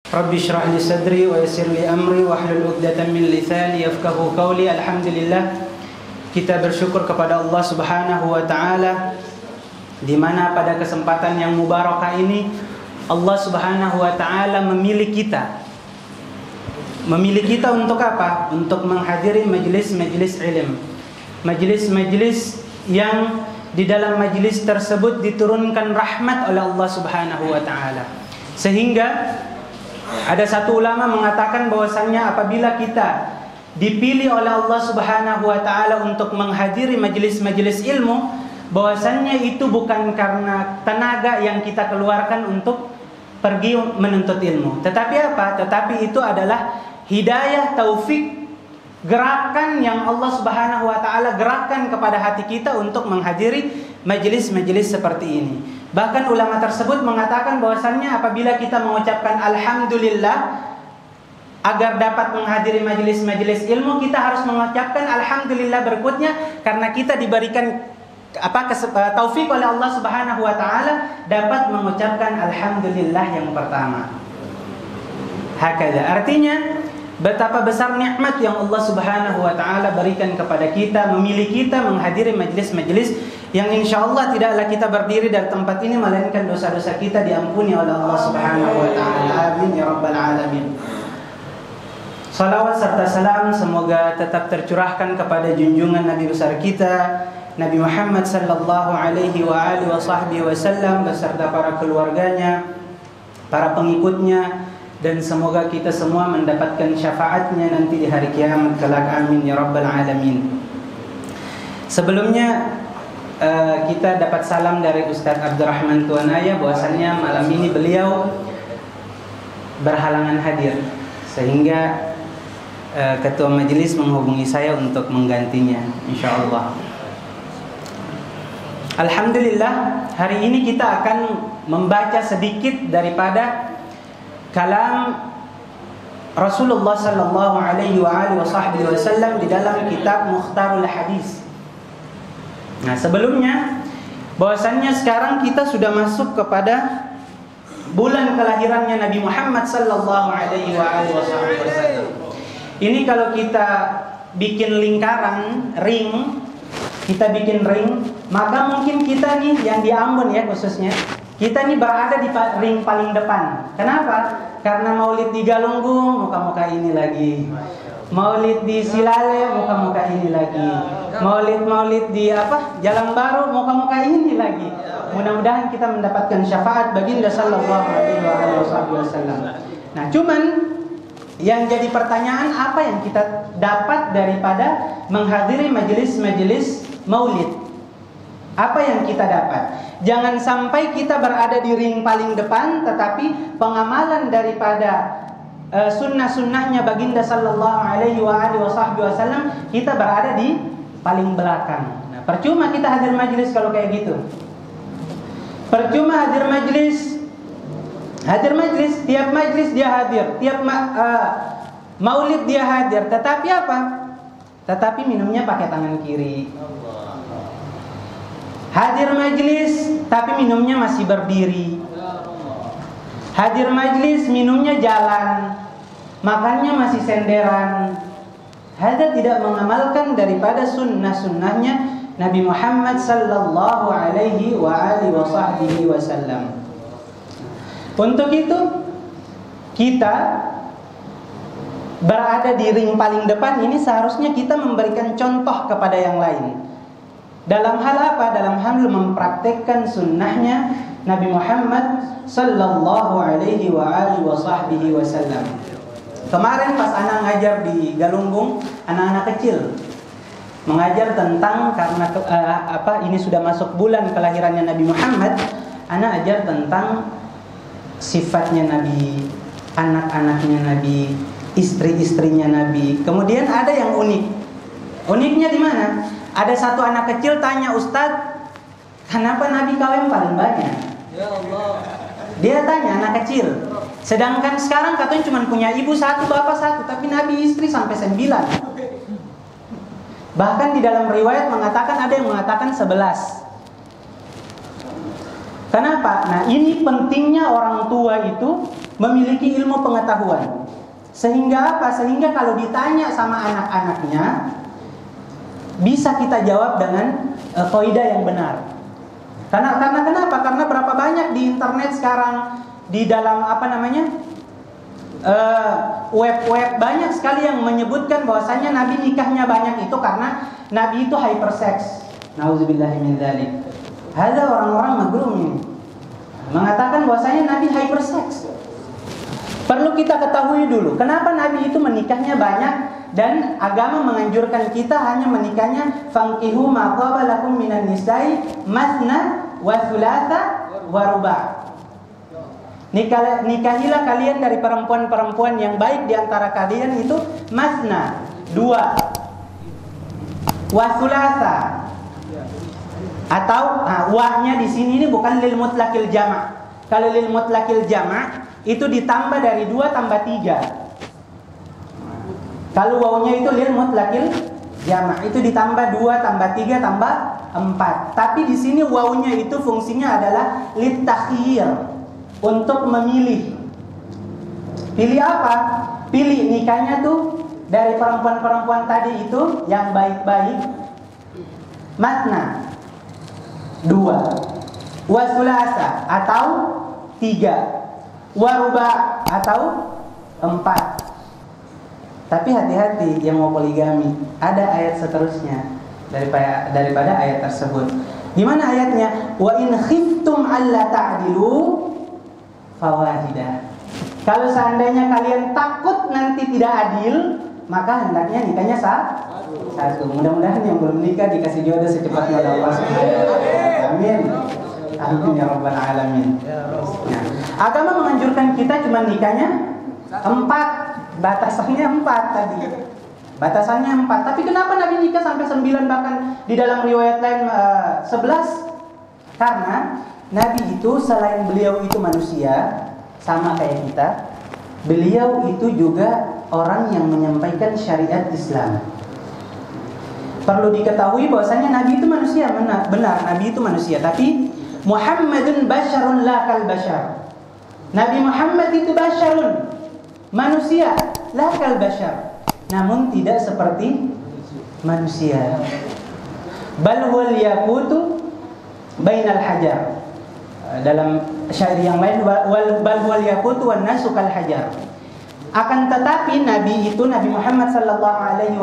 Rabbi shrah li sadri wa yassir li amri wahlul 'uqdatam min lisani yafqahu qawli. Alhamdulillah, kita bersyukur kepada Allah Subhanahu wa taala di mana pada kesempatan yang mubarakah ini Allah Subhanahu wa taala memilih kita. Memilih kita untuk apa? Untuk menghadiri majelis-majelis ilmu. Majelis-majelis yang di dalam majelis tersebut diturunkan rahmat oleh Allah Subhanahu wa taala. Sehingga ada satu ulama mengatakan bahwasannya apabila kita dipilih oleh Allah Subhanahu wa taala untuk menghadiri majelis-majelis ilmu, bahwasannya itu bukan karena tenaga yang kita keluarkan untuk pergi menuntut ilmu. Tetapi apa? Tetapi itu adalah hidayah, taufik, gerakan yang Allah Subhanahu wa taala gerakkan kepada hati kita untuk menghadiri majelis-majelis seperti ini. Bahkan ulama tersebut mengatakan bahwasannya apabila kita mengucapkan alhamdulillah agar dapat menghadiri majelis-majelis ilmu, kita harus mengucapkan alhamdulillah berikutnya karena kita diberikan taufik oleh Allah Subhanahu wa taala dapat mengucapkan alhamdulillah yang pertama. Hakada. Artinya betapa besar nikmat yang Allah Subhanahu wa taala berikan kepada kita, memilih kita menghadiri majelis-majelis yang insyaallah tidaklah kita berdiri dari tempat ini melainkan dosa-dosa kita diampuni oleh Allah Subhanahu wa taala. Amin ya rabbal alamin. Salawat serta salam semoga tetap tercurahkan kepada junjungan Nabi besar kita Nabi Muhammad sallallahu alaihi wa alihi wasallam beserta para keluarganya, para pengikutnya, dan semoga kita semua mendapatkan syafaatnya nanti di hari kiamat kelak. Amin ya rabbal alamin. Sebelumnya kita dapat salam dari Ustadz Abdurrahman Tuanaya bahwasannya malam ini beliau berhalangan hadir, sehingga ketua majelis menghubungi saya untuk menggantinya insyaallah. Alhamdulillah, hari ini kita akan membaca sedikit daripada kalam Rasulullah sallallahu alaihi wasallam di dalam kitab Mukhtarul Hadis. Nah, sebelumnya bahwasannya sekarang kita sudah masuk kepada bulan kelahirannya Nabi Muhammad sallallahu alaihi wasallam. Ini kalau kita bikin lingkaran, ring, maka mungkin kita nih yang di Ambon ya khususnya, kita nih berada di ring paling depan. Kenapa? Karena maulid di Galunggung, muka-muka ini lagi. Maulid di Silale, muka-muka ini lagi. Maulid di Jalan Baru, muka-muka ini lagi. Mudah-mudahan kita mendapatkan syafaat baginda sallallahu alaihi wasallam. Nah, cuman yang jadi pertanyaan, apa yang kita dapat daripada menghadiri majelis-majelis maulid? Apa yang kita dapat? Jangan sampai kita berada di ring paling depan, tetapi pengamalan daripada sunnah-sunnahnya baginda sallallahu alaihi wasallam kita berada di paling belakang. Nah, percuma kita hadir majelis kalau kayak gitu. Percuma hadir majelis, tiap majelis dia hadir, tiap maulid dia hadir, tetapi apa? Tetapi minumnya pakai tangan kiri. Hadir majelis tapi minumnya masih berdiri. Hadir majelis minumnya jalan, makannya masih senderan. Hada tidak mengamalkan daripada sunnah-sunnahnya Nabi Muhammad sallallahu alaihi wasallam. Untuk itu kita berada di ring paling depan ini seharusnya kita memberikan contoh kepada yang lain. Dalam hal apa? Dalam hal mempraktekkan sunnahnya Nabi Muhammad sallallahu alaihi wasallam. Kemarin pas anak ngajar di Galunggung, anak-anak kecil mengajar tentang ini sudah masuk bulan kelahirannya Nabi Muhammad, anak ajar tentang sifatnya Nabi, anak-anaknya Nabi, istri-istrinya Nabi. Kemudian ada yang unik. Uniknya di mana? Ada satu anak kecil tanya, "Ustadz, kenapa Nabi kawin paling banyak?" Ya Allah. Dia tanya, anak kecil. Sedangkan sekarang katanya cuma punya ibu satu, bapak satu, tapi Nabi istri sampai 9. Bahkan di dalam riwayat mengatakan, ada yang mengatakan 11. Kenapa? Nah, ini pentingnya orang tua itu memiliki ilmu pengetahuan. Sehingga apa? Sehingga kalau ditanya sama anak-anaknya, bisa kita jawab dengan kaidah yang benar. Karena kenapa? Karena berapa banyak di internet sekarang, di dalam web banyak sekali yang menyebutkan bahwasanya Nabi nikahnya banyak itu karena Nabi itu hypersex. Nauzubillahi min dzalik. Ada orang-orang magrum ini mengatakan bahwasanya Nabi hypersex. Perlu kita ketahui dulu, kenapa Nabi itu menikahnya banyak dan agama menganjurkan kita hanya menikahnya fankihu ma qaba lakum minan nisa'i mathna wa thulatha wa ruba'. Nikahilah kalian dari perempuan-perempuan yang baik di antara kalian itu mathna, 2, wa thulatha. Atau wahnya di sini ini bukan lil mutlaqil jama'. Kalau lil mutlaqil jama' itu ditambah dari 2 tambah 3. Kalau wawnya itu lil mutlaqil jama', itu ditambah 2 tambah 3 tambah 4. Tapi di sini wawnya itu fungsinya adalah lit takhyir, untuk memilih. Pilih apa? Pilih nikahnya tuh dari perempuan-perempuan tadi itu yang baik-baik. Matna 2, wasulasa atau 3, waruba atau 4. Tapi hati-hati yang mau poligami, ada ayat seterusnya daripada ayat tersebut. Di mana ayatnya? Wa in khiftum alla ta'dilu fawahidah. Kalau seandainya kalian takut nanti tidak adil, maka hendaknya nikahnya satu. Mudah-mudahan yang belum nikah dikasih jodoh secepatnya oleh Allah Subhanahu wa taala. Amin. Amin ya rabbal alamin. Nah, agama menganjurkan kita cuma nikahnya 4, batasannya 4 tadi. Batasannya 4. Tapi kenapa Nabi nikah sampai 9, bahkan di dalam riwayat lain 11? Karena Nabi itu selain beliau itu manusia sama kayak kita, beliau itu juga orang yang menyampaikan syariat Islam. Perlu diketahui bahwasanya Nabi itu manusia, benar Nabi itu manusia, tapi Muhammadun basyarun la kal basyar. Nabi Muhammad itu basyarun, manusia, la kal basyar, namun tidak seperti manusia. Bal huwal yaqutu bainal hajar. Dalam syair yang lain, bal huwal yaqutu wan nasu kal hajar. Akan tetapi Nabi itu, Nabi Muhammad sallallahu alaihi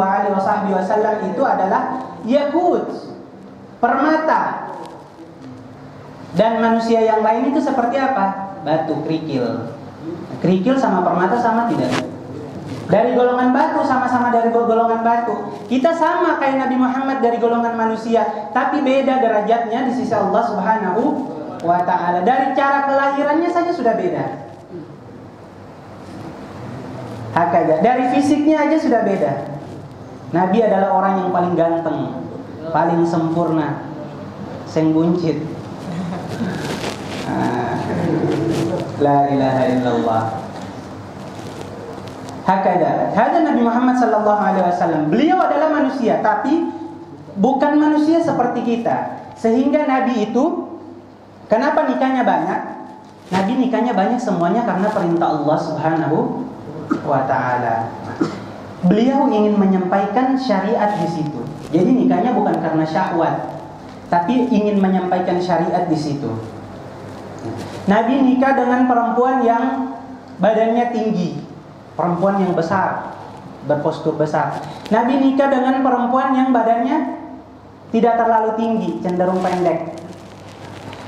wasallam itu adalah yakut, permata. Dan manusia yang lain itu seperti apa? Batu, kerikil. Kerikil sama permata sama tidak? Dari golongan batu, sama-sama dari golongan batu. Kita sama kayak Nabi Muhammad dari golongan manusia, tapi beda derajatnya di sisi Allah Subhanahu wa ta'ala. Dari cara kelahirannya saja sudah beda. Hakada, dari fisiknya aja sudah beda. Nabi adalah orang yang paling ganteng, paling sempurna, seng buncit. La ilaha illallah. Hakada, hada Nabi Muhammad sallallahu alaihi wasallam. Beliau adalah manusia, tapi bukan manusia seperti kita. Sehingga Nabi itu, kenapa nikahnya banyak? Nabi nikahnya banyak semuanya karena perintah Allah Subhanahu wa ta'ala. Beliau ingin menyampaikan syariat di situ. Jadi nikahnya bukan karena syahwat, tapi ingin menyampaikan syariat di situ. Nabi nikah dengan perempuan yang badannya tinggi, perempuan yang besar, berpostur besar. Nabi nikah dengan perempuan yang badannya tidak terlalu tinggi, cenderung pendek.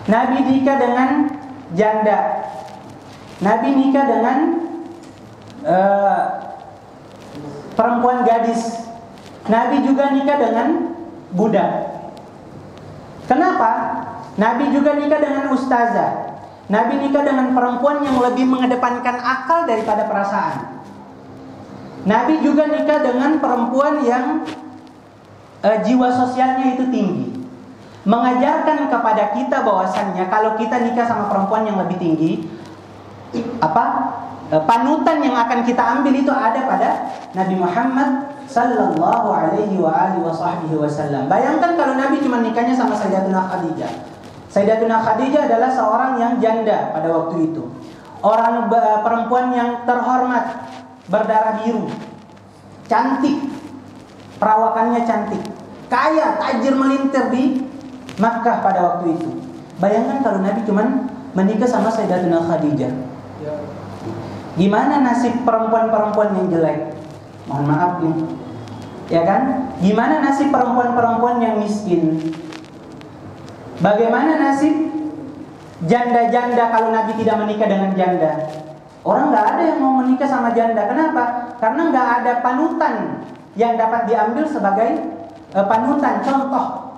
Nabi nikah dengan janda. Nabi nikah dengan perempuan gadis. Nabi juga nikah dengan budak. Kenapa? Nabi juga nikah dengan ustazah. Nabi nikah dengan perempuan yang lebih mengedepankan akal daripada perasaan. Nabi juga nikah dengan perempuan yang jiwa sosialnya itu tinggi. Mengajarkan kepada kita bahwasannya kalau kita nikah sama perempuan yang lebih tinggi, panutan yang akan kita ambil itu ada pada Nabi Muhammad sallallahu alaihi wasallam. Bayangkan kalau Nabi cuma nikahnya sama Sayyidatuna Khadijah. Sayyidatuna Khadijah adalah seorang yang janda pada waktu itu. orang perempuan yang terhormat, berdarah biru, cantik, perawakannya cantik, kaya, tajir melintir di Makkah pada waktu itu. Bayangkan kalau Nabi cuman menikah sama Sayyidatuna Khadijah. Gimana nasib perempuan-perempuan yang jelek? Mohon maaf nih, ya kan? Gimana nasib perempuan-perempuan yang miskin? Bagaimana nasib janda-janda kalau Nabi tidak menikah dengan janda? Orang nggak ada yang mau menikah sama janda. Kenapa? Karena nggak ada panutan yang dapat diambil sebagai panutan, contoh.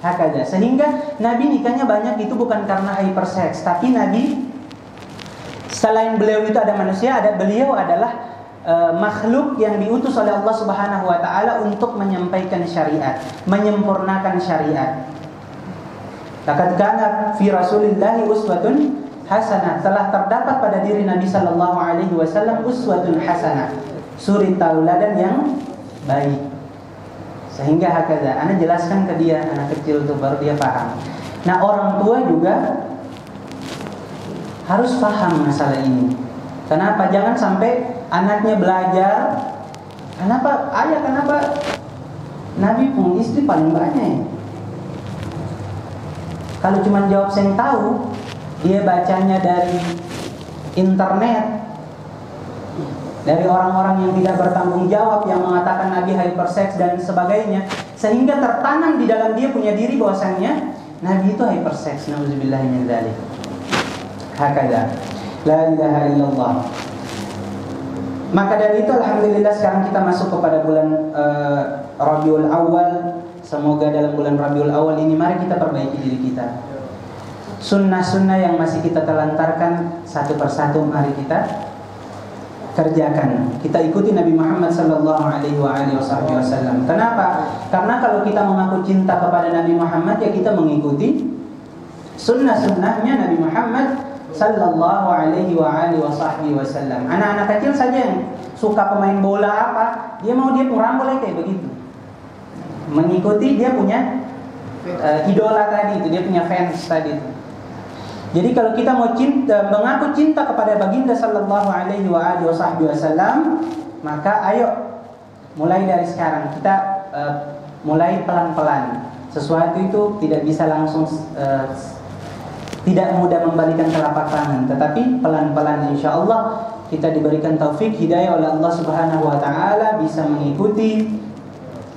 Hakada. Sehingga Nabi nikahnya banyak itu bukan karena hypersex, tapi Nabi selain beliau itu ada manusia, beliau adalah makhluk yang diutus oleh Allah Subhanahu wa taala untuk menyampaikan syariat, menyempurnakan syariat. Laqad kana fi Rasulillahi uswatun hasanah. Telah terdapat pada diri Nabi sallallahu alaihi wasallam uswatun hasanah, suri tauladan yang baik. Sehingga hakada, ana jelaskan ke dia, anak kecil tuh baru dia paham. Nah, orang tua juga harus paham masalah ini. Kenapa? Jangan sampai anaknya belajar. Kenapa? Ayah, kenapa Nabi punya istri paling banyak? Kalau cuma jawab saya tahu, dia bacanya dari internet, dari orang-orang yang tidak bertanggung jawab, yang mengatakan Nabi hypersex dan sebagainya, sehingga tertanam di dalam dia punya diri bahwasannya Nabi itu hypersex. Nauzubillahi min dzalik. Hakada. La ilaha illallah. Maka dari itu alhamdulillah sekarang kita masuk kepada bulan Rabiul Awal. Semoga dalam bulan Rabiul Awal ini mari kita perbaiki diri kita. Sunnah-sunnah yang masih kita telantarkan satu persatu mari kita kerjakan. Kita ikuti Nabi Muhammad sallallahu alaihi wasallam. Kenapa? Karena kalau kita mengaku cinta kepada Nabi Muhammad, ya kita mengikuti sunnah-sunnahnya Nabi Muhammad sallallahu alaihi wasallam. Anak-anak kecil saja yang suka pemain bola apa, dia mau dia kurang boleh kayak begitu. Mengikuti dia punya idola tadi itu, dia punya fans tadi itu. Jadi kalau kita mau mengaku cinta kepada baginda sallallahu alaihi wasallam, maka ayo mulai dari sekarang kita mulai pelan-pelan. Sesuatu itu tidak bisa langsung tidak mudah membalikan telapak tangan, tetapi pelan-pelan insyaallah kita diberikan taufik hidayah oleh Allah Subhanahu wa taala bisa mengikuti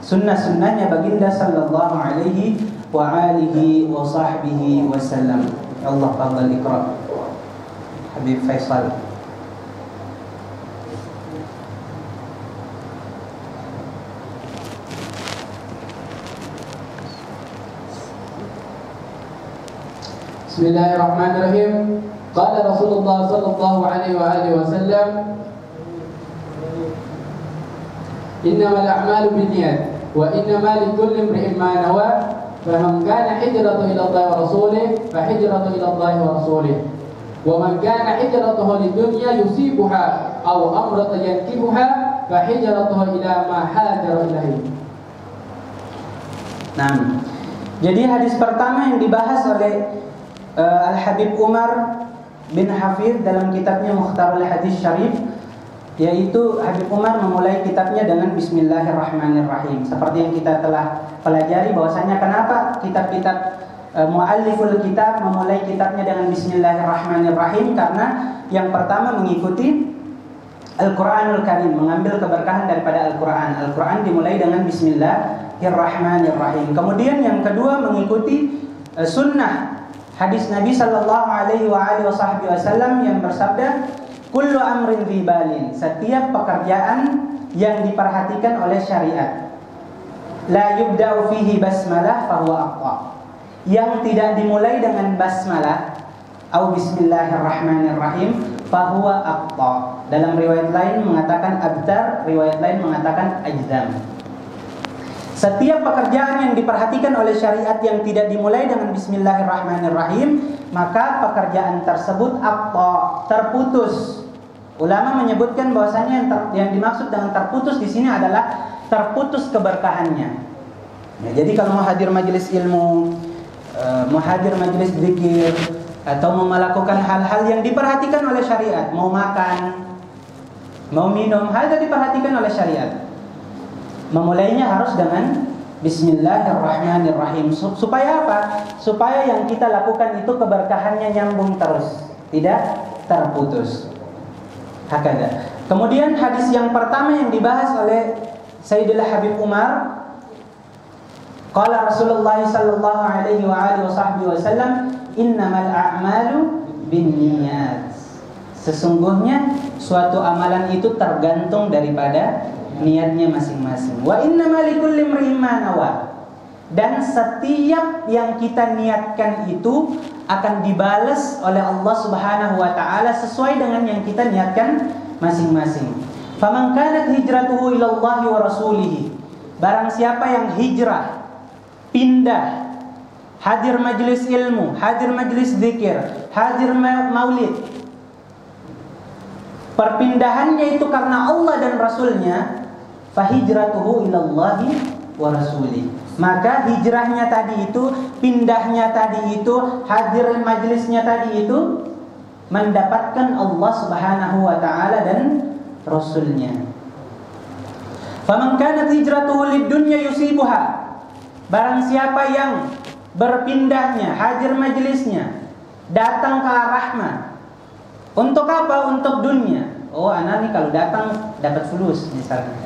sunnah-sunnahnya baginda sallallahu alaihi wasallam. Allah fadhal ikram. Habib Faisal. Bismillahirrahmanirrahim. Qala Rasulullah sallallahu alaihi wasallam, innamal a'malu binniyat wa innamal likulli imri'in ma nawa. فمن كان هجرته إلى الله ورسوله فهجرته إلى الله ورسوله ومن كان هجرته للدنيا يصيبها أو أمرة ينكحها فهجرته إلى ما هاجر إليه. Nah, jadi hadis pertama yang dibahas oleh Al-Habib Umar bin Hafidh dalam kitabnya Mukhtarul Hadis Syarif, yaitu Habib Umar memulai kitabnya dengan Bismillahirrahmanirrahim. Seperti yang kita telah pelajari bahwasanya kenapa kitab-kitab mualliful kitab memulai kitabnya dengan Bismillahirrahmanirrahim, karena yang pertama mengikuti Al-Quranul Karim, mengambil keberkahan daripada Al-Quran. Al-Quran dimulai dengan Bismillahirrahmanirrahim. Kemudian yang kedua mengikuti sunnah hadis Nabi sallallahu alaihi wasallam yang bersabda, kullu amrin ribalin, setiap pekerjaan yang diperhatikan oleh syariat, la yubda'u fihi basmalah fahuwa aqwa, yang tidak dimulai dengan basmalah atau bismillahirrahmanirrahim fahuwa aqwa. Dalam riwayat lain mengatakan abtar, riwayat lain mengatakan ajdam. Setiap pekerjaan yang diperhatikan oleh syariat yang tidak dimulai dengan bismillahirrahmanirrahim, maka pekerjaan tersebut aqwa, terputus. Ulama menyebutkan bahwasanya yang dimaksud dengan terputus di sini adalah terputus keberkahannya. Ya, jadi kalau mau hadir majelis ilmu, mau hadir majelis zikir, atau mau melakukan hal-hal yang diperhatikan oleh syariat, mau makan, mau minum, hal yang diperhatikan oleh syariat. Memulainya harus dengan Bismillahirrahmanirrahim. Supaya apa? Supaya yang kita lakukan itu keberkahannya nyambung terus, tidak terputus. Hakada. Kemudian hadis yang pertama yang dibahas oleh Sayyidina Habib Umar, qala Rasulullah sallallahu alaihi wa alihi wasallam, innamal a'malu binniyat. Sesungguhnya suatu amalan itu tergantung daripada niatnya masing-masing. Wa innamal likulli imri'in ma nawa. Dan setiap yang kita niatkan itu akan dibalas oleh Allah Subhanahu wa taala sesuai dengan yang kita niatkan masing-masing. Faman kanat hijratuhu ila Allah wa rasulih. Barang siapa yang hijrah, pindah, hadir majelis ilmu, hadir majelis zikir, hadir maulid, perpindahannya itu karena Allah dan Rasulnya, fahijratuhu ilallahi wa rasulih. Maka hijrahnya tadi itu, pindahnya tadi itu, hadir majelisnya tadi itu mendapatkan Allah Subhanahu wa taala dan Rasulnya. Faman kanat hijratuhu lid-dunya yusibuha. Barang siapa yang berpindahnya, hadir majelisnya, datang ke arahnya, untuk apa? Untuk dunia. Oh, anak nih kalau datang dapat fulus misalnya.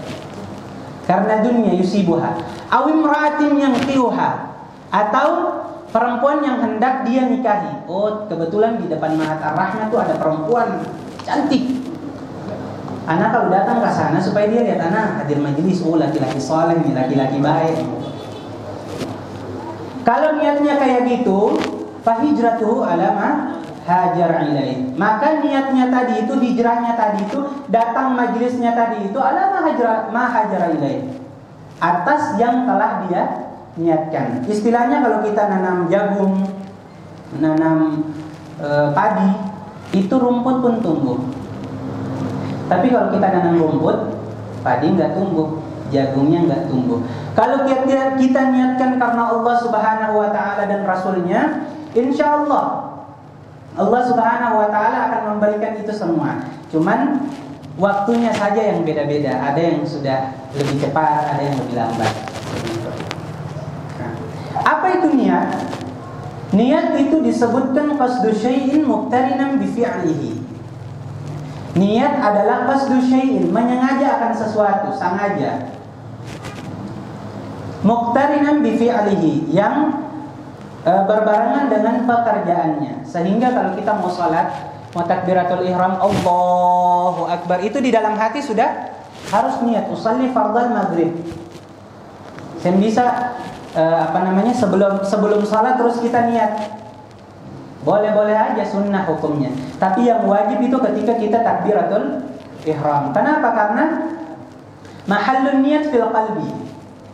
Karena dunia yusibuha. Aw imra'atin yang tiuha. Atau perempuan yang hendak dia nikahi. Oh, kebetulan di depan Mahat Ar-Rahmah tuh ada perempuan cantik. Anak kalau datang ke sana supaya dia lihat anak hadir majelis, oh laki-laki soleh nih, laki-laki baik. Kalau niatnya kayak gitu, fahijratuhu ala ma hajar ilaih. Maka niatnya tadi itu, hijrahnya tadi itu, datang majelisnya tadi itu ala ma hajar ilaih. Atas yang telah dia niatkan. Istilahnya kalau kita nanam jagung, nanam padi, itu rumput pun tumbuh. Tapi kalau kita nanam rumput, padi nggak tumbuh, jagungnya nggak tumbuh. Kalau kita niatkan karena Allah Subhanahu wa taala dan Rasulnya, insya Allah Allah Subhanahu wa taala akan memberikan itu semua. Cuman waktunya saja yang beda-beda. Ada yang sudah lebih cepat, ada yang lebih lambat. Nah, apa itu niat? Niat itu disebutkan qasdu syai'in muqtarinan bi fi'lihi. Niat adalah qasdu syai'in, menyengaja akan sesuatu, sengaja. Muqtarinan bi fi'lihi, yang berbarengan dengan pekerjaannya. Sehingga kalau kita mau salat, mau takbiratul ihram, Allahu akbar, itu di dalam hati sudah harus niat usalli fardal maghrib. Saya bisa sebelum salat terus kita niat. Boleh-boleh aja, sunnah hukumnya. Tapi yang wajib itu ketika kita takbiratul ihram. Kenapa? Karena mahallun niat fil qalbi.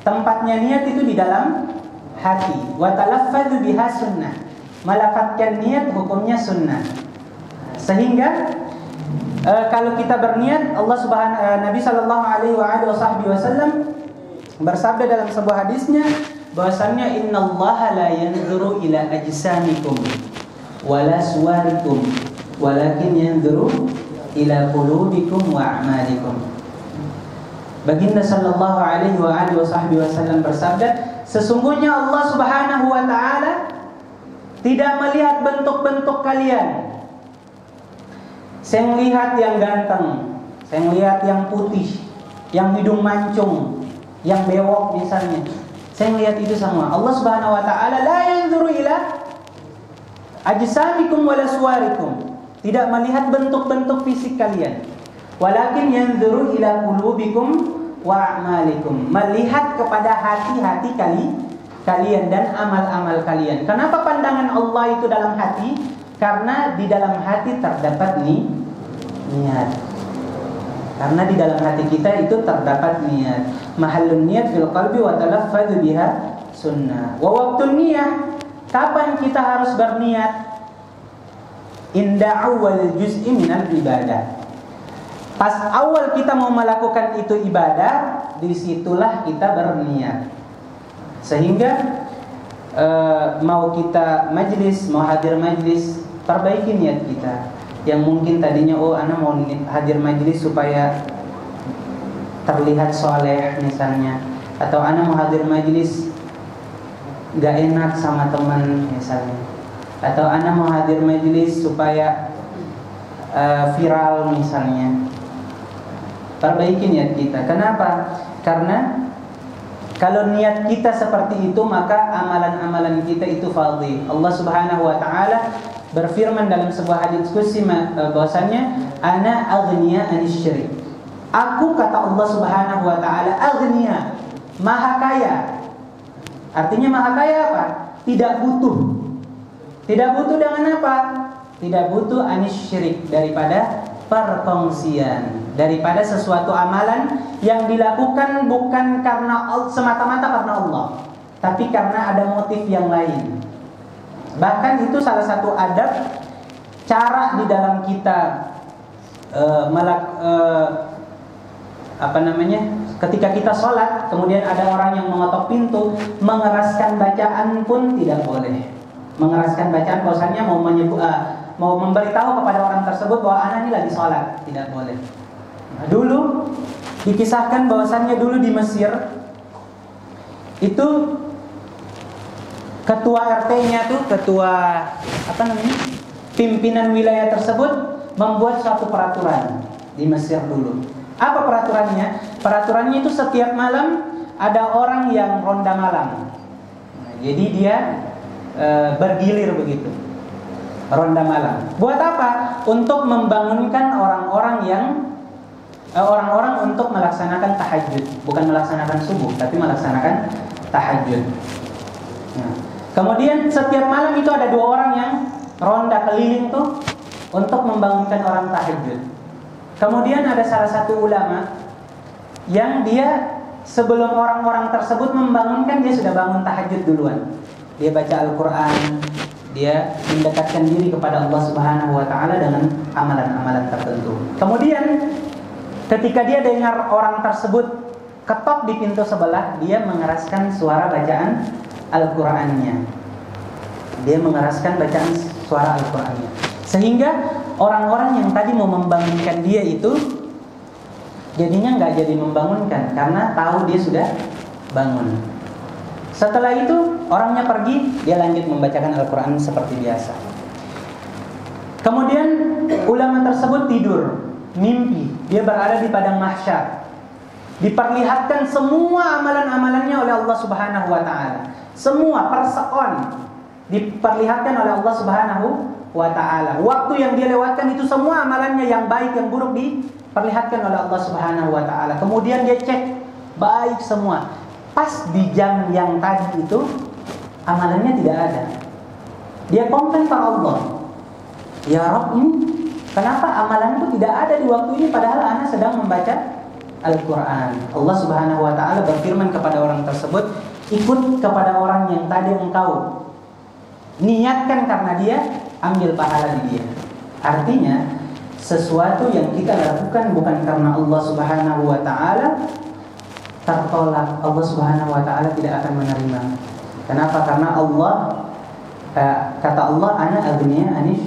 Tempatnya niat itu di dalam hati. Wa talaffadzu biha sunnah. Melafadzkan niat hukumnya sunnah. Sehingga kalau kita berniat, Nabi sallallahu alaihi wasallam bersabda dalam sebuah hadisnya bahwasannya innallaha la yanzuru ila ajsamikum wala suwarikum walakin yanzuru ila qulubikum wa a'malikum. Baginda sallallahu alaihi wasallam bersabda, sesungguhnya Allah Subhanahu wa taala tidak melihat bentuk-bentuk kalian. Saya melihat yang ganteng, saya melihat yang putih, yang hidung mancung, yang bewok misalnya. Saya melihat itu semua. Allah Subhanahu wa taala la yanzuru ila ajsamikum wala suwarikum. Tidak melihat bentuk-bentuk fisik kalian. Walakin yanzuru ila qulubikum wa a'malikum. Melihat kepada hati-hati kalian dan amal-amal kalian. Kenapa pandangan Allah itu dalam hati? Karena di dalam hati terdapat niat. Karena di dalam hati kita itu terdapat niat. Mahallun niat fil qalbi wa talaffadzu biha sunnah. Wa waqtun niyah, kapan kita harus berniat? Inda awal juz'i minal ibadah. Pas awal kita mau melakukan itu ibadah, disitulah kita berniat. Sehingga mau kita majlis, mau hadir majlis, perbaiki niat kita. Yang mungkin tadinya ana mau hadir majelis supaya terlihat soleh misalnya, atau ana mau hadir majelis gak enak sama teman misalnya, atau ana mau hadir majelis supaya viral misalnya. Perbaiki niat kita. Kenapa? Karena kalau niat kita seperti itu, maka amalan-amalan kita itu fadhil. Allah Subhanahu wa taala berfirman dalam sebuah hadis qudsi bahwasanya ana aghniya anis syirik. Aku, kata Allah Subhanahu wa taala, aghniya, maha kaya. Artinya maha kaya apa? Tidak butuh. Tidak butuh dengan apa? Tidak butuh anis syirik, daripada perkongsian, daripada sesuatu amalan yang dilakukan bukan karena semata-mata karena Allah, tapi karena ada motif yang lain. Bahkan itu salah satu adab, cara di dalam kita ketika kita sholat, kemudian ada orang yang mengetok pintu, mengeraskan bacaan pun tidak boleh. Mengeraskan bacaan bahwasannya mau memberitahu kepada orang tersebut bahwa anak ini lagi sholat, tidak boleh. Nah, dulu dikisahkan bahwasannya dulu di Mesir itu ketua RT-nya tuh, pimpinan wilayah tersebut membuat suatu peraturan di Mesir dulu. Apa peraturannya? Peraturannya itu setiap malam ada orang yang ronda malam. Nah, jadi dia bergilir begitu, ronda malam. Buat apa? Untuk membangunkan orang-orang untuk melaksanakan tahajud, bukan melaksanakan subuh, tapi melaksanakan tahajud. Nah, kemudian setiap malam itu ada 2 orang yang ronda keliling tuh untuk membangunkan orang tahajud. Kemudian ada salah satu ulama yang dia sebelum orang-orang tersebut membangunkan, dia sudah bangun tahajud duluan. Dia baca Al-Quran, dia mendekatkan diri kepada Allah Subhanahu wa taala dengan amalan-amalan tertentu. Kemudian ketika dia dengar orang tersebut ketok di pintu sebelah, dia mengeraskan suara bacaan Al-Qur'annya. Dia mengeraskan bacaan suara Al-Qur'annya. Sehingga orang-orang yang tadi mau membangunkan dia itu jadinya nggak jadi membangunkan karena tahu dia sudah bangun. Setelah itu orangnya pergi, dia lanjut membacakan Al-Quran seperti biasa. Kemudian ulama tersebut tidur, mimpi, dia berada di padang mahsyar. Diperlihatkan semua amalan-amalannya oleh Allah Subhanahu wa taala. Semua persekon diperlihatkan oleh Allah Subhanahu wa taala. Waktu yang dia lewatkan itu semua amalannya yang baik yang buruk diperlihatkan oleh Allah Subhanahu wa taala. Kemudian dia cek, baik semua. Pas di jam yang tadi itu amalannya tidak ada. Dia komplain ke Allah, ya Rabb, ini kenapa amalanku tidak ada di waktu ini padahal ana sedang membaca Al-Quran. Allah Subhanahu wa ta'ala berfirman kepada orang tersebut, ikut kepada orang yang tadi engkau niatkan karena dia, ambil pahala di dia. Artinya sesuatu yang kita lakukan bukan karena Allah Subhanahu wa ta'ala tertolak, Allah Subhanahu wa ta'ala tidak akan menerima. Kenapa? Karena Allah kata Allah, ana aghniya anis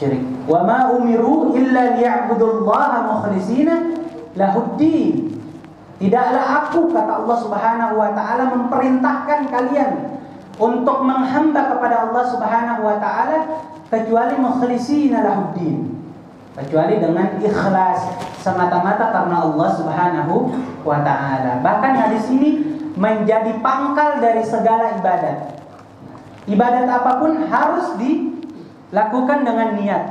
syirik. Wa ma umiru illa liya'budullaha mukhlishina lahuddin. Tidaklah aku, kata Allah Subhanahu wa ta'ala, memerintahkan kalian untuk menghamba kepada Allah Subhanahu wa ta'ala kecuali mukhlishina lahuddin, kecuali dengan ikhlas semata-mata karena Allah Subhanahu wa ta'ala. Bahkan hadis ini menjadi pangkal dari segala ibadat. Ibadat apapun harus dilakukan dengan niat.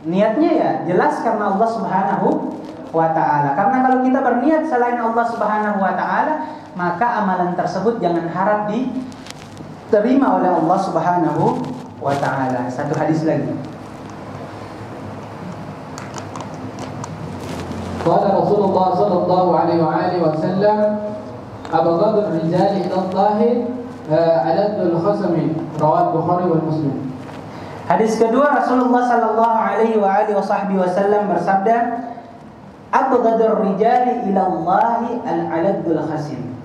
Niatnya ya jelas karena Allah Subhanahu wa ta'ala. Karena kalau kita berniat selain Allah Subhanahu wa ta'ala, maka amalan tersebut jangan harap diterima oleh Allah Subhanahu wa ta'ala. Satu hadis lagi. Qala Rasulullah sallallahu alaihi wasallam, abghadul rijali ila Allah aladul khasmi, rawah Bukhari wal Muslim. Hadis kedua, Rasulullah sallallahu alaihi wasallam bersabda, abghadul rijali ila Allah al-aladul khasim,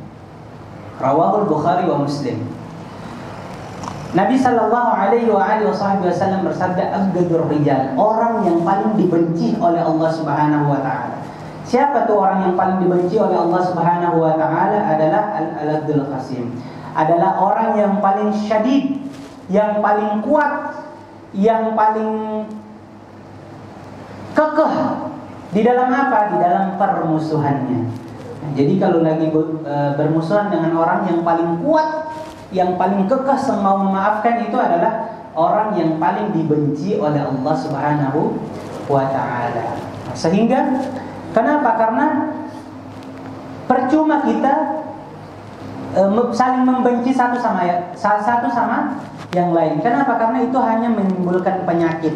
rawahul Bukhari wa Muslim. Nabi sallallahu alaihi wasallam bersabda, "Abgadur rijal," orang yang paling dibenci oleh Allah Subhanahu wa taala. Siapa tuh orang yang paling dibenci oleh Allah Subhanahu wa taala? Adalah al-aladul qasim. Adalah orang yang paling syadid, yang paling kuat, yang paling kekeh di dalam apa? Di dalam permusuhannya. Jadi kalau lagi bermusuhan dengan orang yang paling kuat, yang paling kekeh mau memaafkan, itu adalah orang yang paling dibenci oleh Allah Subhanahu wa taala. Sehingga kenapa? Karena percuma kita saling membenci satu sama yang lain. Kenapa? Karena itu hanya menimbulkan penyakit.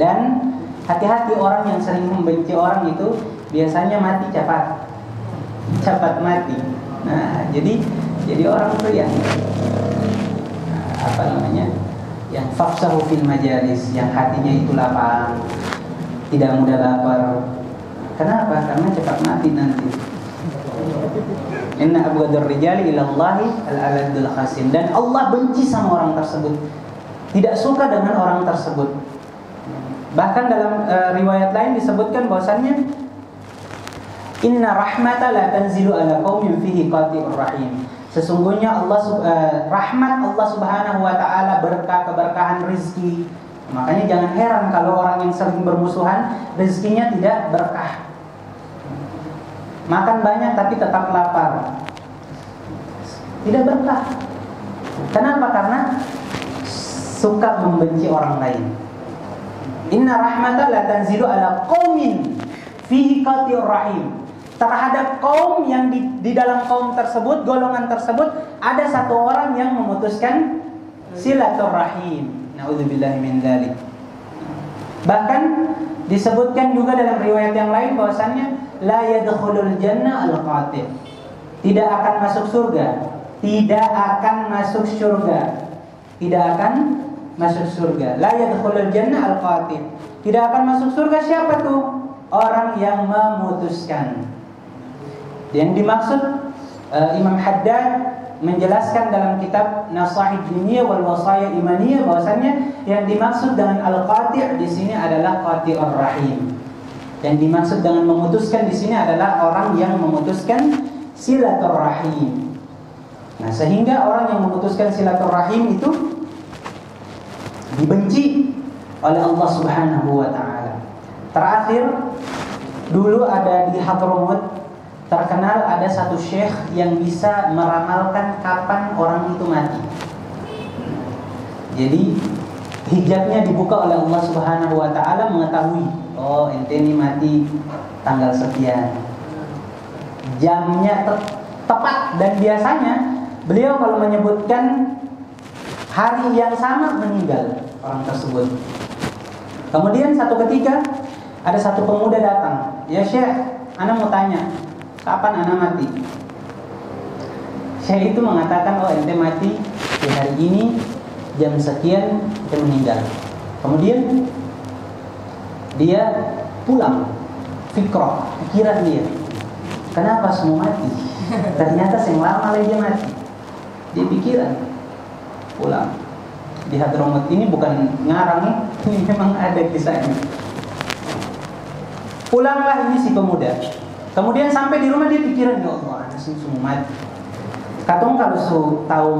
Dan hati-hati, orang yang sering membenci orang itu biasanya mati cepat mati. Nah, jadi orang itu yang yang fafsahu fil majalis, yang hatinya itu lapang, tidak mudah baper. Kenapa? Karena cepat mati nanti. Inna abghadur rijali ilallahi al-aladul qasim. Dan Allah benci sama orang tersebut, tidak suka dengan orang tersebut. Bahkan dalam riwayat lain disebutkan bahwasannya inna rahmata la tanzilu ala qaumin fihi qati'ur rahim. Sesungguhnya rahmat Allah Subhanahu wa taala, keberkahan rizki. Makanya jangan heran kalau orang yang sering bermusuhan rezekinya tidak berkah. Makan banyak tapi tetap lapar, tidak berkah. Kenapa? Karena suka membenci orang lain. Inna rahmata la tanzilu ala qaumin fihi qati'ur rahim. Terhadap kaum yang di dalam kaum tersebut, golongan tersebut, ada satu orang yang memutuskan silaturahim. Na'udzubillahi min dzalik. Bahkan disebutkan juga dalam riwayat yang lain bahwasannya la yadkhulul jannah al-qati'. Tidak akan masuk surga. Tidak akan masuk surga. Tidak akan masuk surga. La yadkhulul jannah al-qati'. Tidak akan masuk surga siapa tuh? Orang yang memutuskan. Yang dimaksud Imam Haddad menjelaskan dalam kitab Nasaih Diniyah wal Wasaya Imaniyah bahwasannya yang dimaksud dengan al-qati' di sini adalah qati'ur rahim. Yang dimaksud dengan memutuskan di sini adalah orang yang memutuskan silaturahim. Nah, sehingga orang yang memutuskan silaturahim itu dibenci oleh Allah Subhanahu wa taala. Terakhir, dulu ada di Hadramut terkenal ada satu syekh yang bisa meramalkan kapan orang itu mati. Jadi hijabnya dibuka oleh Allah Subhanahu wa taala, mengetahui, oh ente ini mati tanggal sekian. Jamnya tepat, dan biasanya beliau kalau menyebutkan hari yang sama meninggal orang tersebut. Kemudian satu ketika ada satu pemuda datang, "Ya Syekh, ana mau tanya, kapan ana mati?" Syekh itu mengatakan, "Oh ente mati di hari ini jam sekian, ente meninggal." Kemudian dia pulang, pikiran dia, kenapa semua mati? Ternyata yang lama lagi dia mati. Dia pikiran, pulang. Di Hadramut ini bukan ngarang, ini memang ada kisahnya. Pulanglah ini si pemuda. Kemudian sampai di rumah dia pikiran, ya Allah, anak semua mati. Katong kalau tahu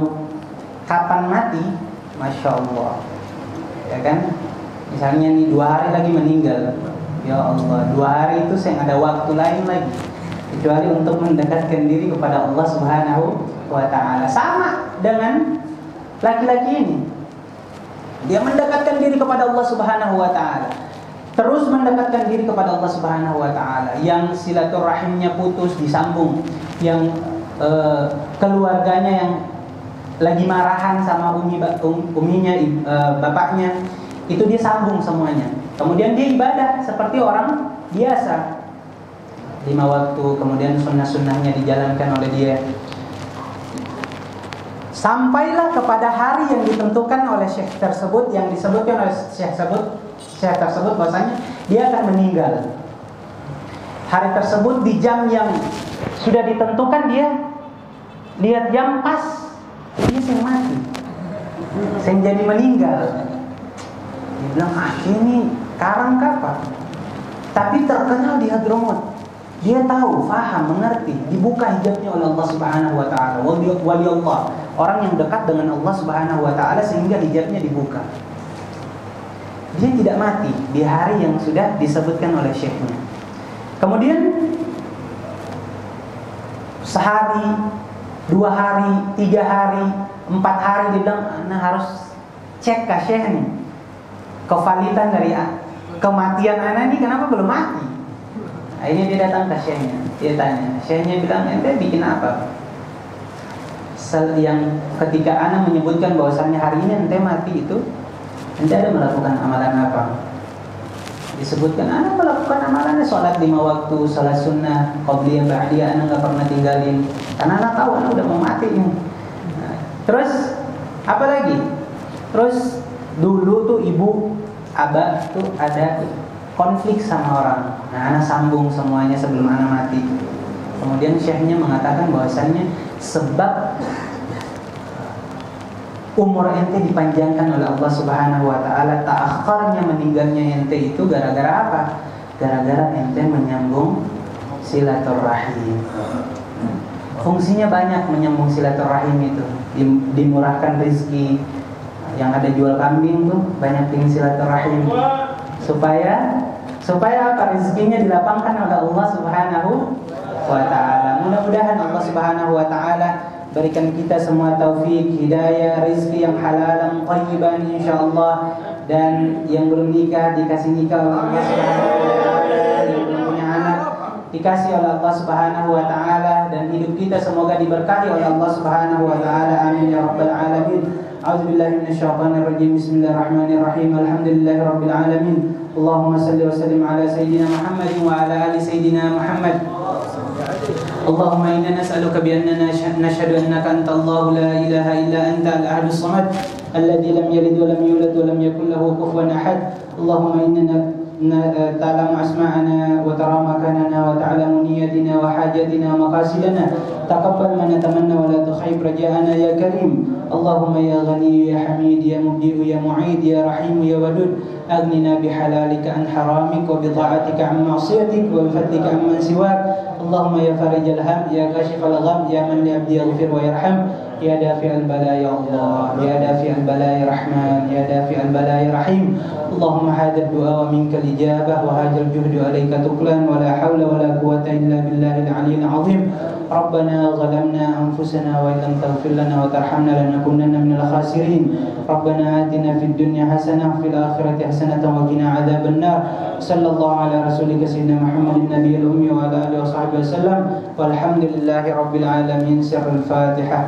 kapan mati, masya Allah, ya kan? Misalnya nih 2 hari lagi meninggal, ya Allah, 2 hari itu saya ada waktu lain lagi, kecuali untuk mendekatkan diri kepada Allah Subhanahu wa taala. Sama dengan laki-laki ini, dia mendekatkan diri kepada Allah Subhanahu wa taala, terus mendekatkan diri kepada Allah Subhanahu wa taala. Yang silaturahimnya putus disambung, yang keluarganya yang lagi marahan sama uminya, bapaknya, itu dia sambung semuanya. Kemudian dia ibadah seperti orang biasa, 5 waktu, kemudian sunnah-sunnahnya dijalankan oleh dia. Sampailah kepada hari yang ditentukan oleh syekh tersebut, yang disebutkan oleh syekh tersebut bahwasanya dia akan meninggal. Hari tersebut di jam yang sudah ditentukan, dia lihat jam pas, dia sing mati. Sehingga jadi meninggal. Dia bilang, ini karang kapan? Tapi terkenal di Hadramut. Dia tahu, faham, mengerti, dibuka hijabnya oleh Allah Subhanahu wa taala. Wali Allah, orang yang dekat dengan Allah Subhanahu wa taala sehingga hijabnya dibuka. Dia tidak mati di hari yang sudah disebutkan oleh syekhnya. Kemudian sehari, 2 hari, 3 hari, 4 hari dia bilang, nah harus cek ke syekh nih, kevalitan dari kematian anak ini kenapa belum mati. Akhirnya dia datang ke syekhnya, dia tanya, syekhnya bilang, ente bikin apa? Yang ketika anak menyebutkan bahwasannya hari ini ente mati itu, ente ada melakukan amalan apa? Disebutkan anak melakukan amalannya sholat 5 waktu, sholat sunnah, qobliyah, ba'diyah, anak gak pernah tinggalin. Karena anak tahu anak udah mau mati nih. Nah, terus apa lagi? Terus dulu tuh ibu abah tuh ada konflik sama orang. Nah, anak sambung semuanya sebelum anak mati. Kemudian syekhnya mengatakan bahwasannya sebab umur ente dipanjangkan oleh Allah Subhanahu wa taala, ta'akhirnya meninggalnya ente itu gara-gara apa? Gara-gara ente menyambung silaturahim. Fungsinya banyak menyambung silaturahim itu. Dimurahkan rezeki. Yang ada jual kambing tuh banyak pingin silaturahim. Supaya apa? Rezekinya dilapangkan oleh Allah Subhanahu wa taala. Mudah-mudahan Allah Subhanahu wa taala berikan kita semua taufik, hidayah, rezeki yang halalan, thayyiban insyaallah, dan yang belum nikah dikasih nikah oleh Allah Subhanahu wa taala, yang belum punya anak dikasih oleh Allah Subhanahu wa taala, dan hidup kita semoga diberkahi oleh Allah Subhanahu wa taala. Amin ya rabbal alamin. A'udzubillahi minasyaitonir rajim. Bismillahirrahmanirrahim. Alhamdulillahirabbil alamin. Allahumma shalli wa sallim ala sayyidina Muhammad wa ala ali sayyidina Muhammad. Allahumma inna nas'aluka bi annana nashhadu annaka anta Allah la ilaha illa anta al-ahadus samad alladzi lam yalid wa lam yulad wa lam yakul lahu kufuwan ahad. Allahumma inna تعلم أسماءنا وترى مكاننا وتعلم نيتنا وحاجتنا ومقاصدنا. تقبل ما نتمنى ولا تخيب رجاءنا يا كريم. اللهم يا غني يا حميد يا مبدئ يا معيد يا رحيم يا ودود أغننا بحلالك عن حرامك وبطاعتك عن معصيتك وبفضلك عن من سواك. اللهم يا فارج الهم يا كاشف الغم يا من لعبدي يغفر ويرحم يا دافع البلاء يا الله يا دافع البلاء يا رحمن يا دافع البلاء يا رحيم. اللهم هذا الدعاء ومنك الإجابة وهذا الجهد عليك تكلان ولا حول ولا قوة إلا بالله العلي العظيم. ربنا ظلمنا أنفسنا وإن لم تغفر لنا وترحمنا لنكونن من الخاسرين. ربنا آتنا في الدنيا حسنة وفي الآخرة حسنة وقنا عذاب النار. صلى الله على رسولك سيدنا محمد النبي الأمي وعلى آله وصحبه وسلم والحمد لله رب العالمين. سر الفاتحة.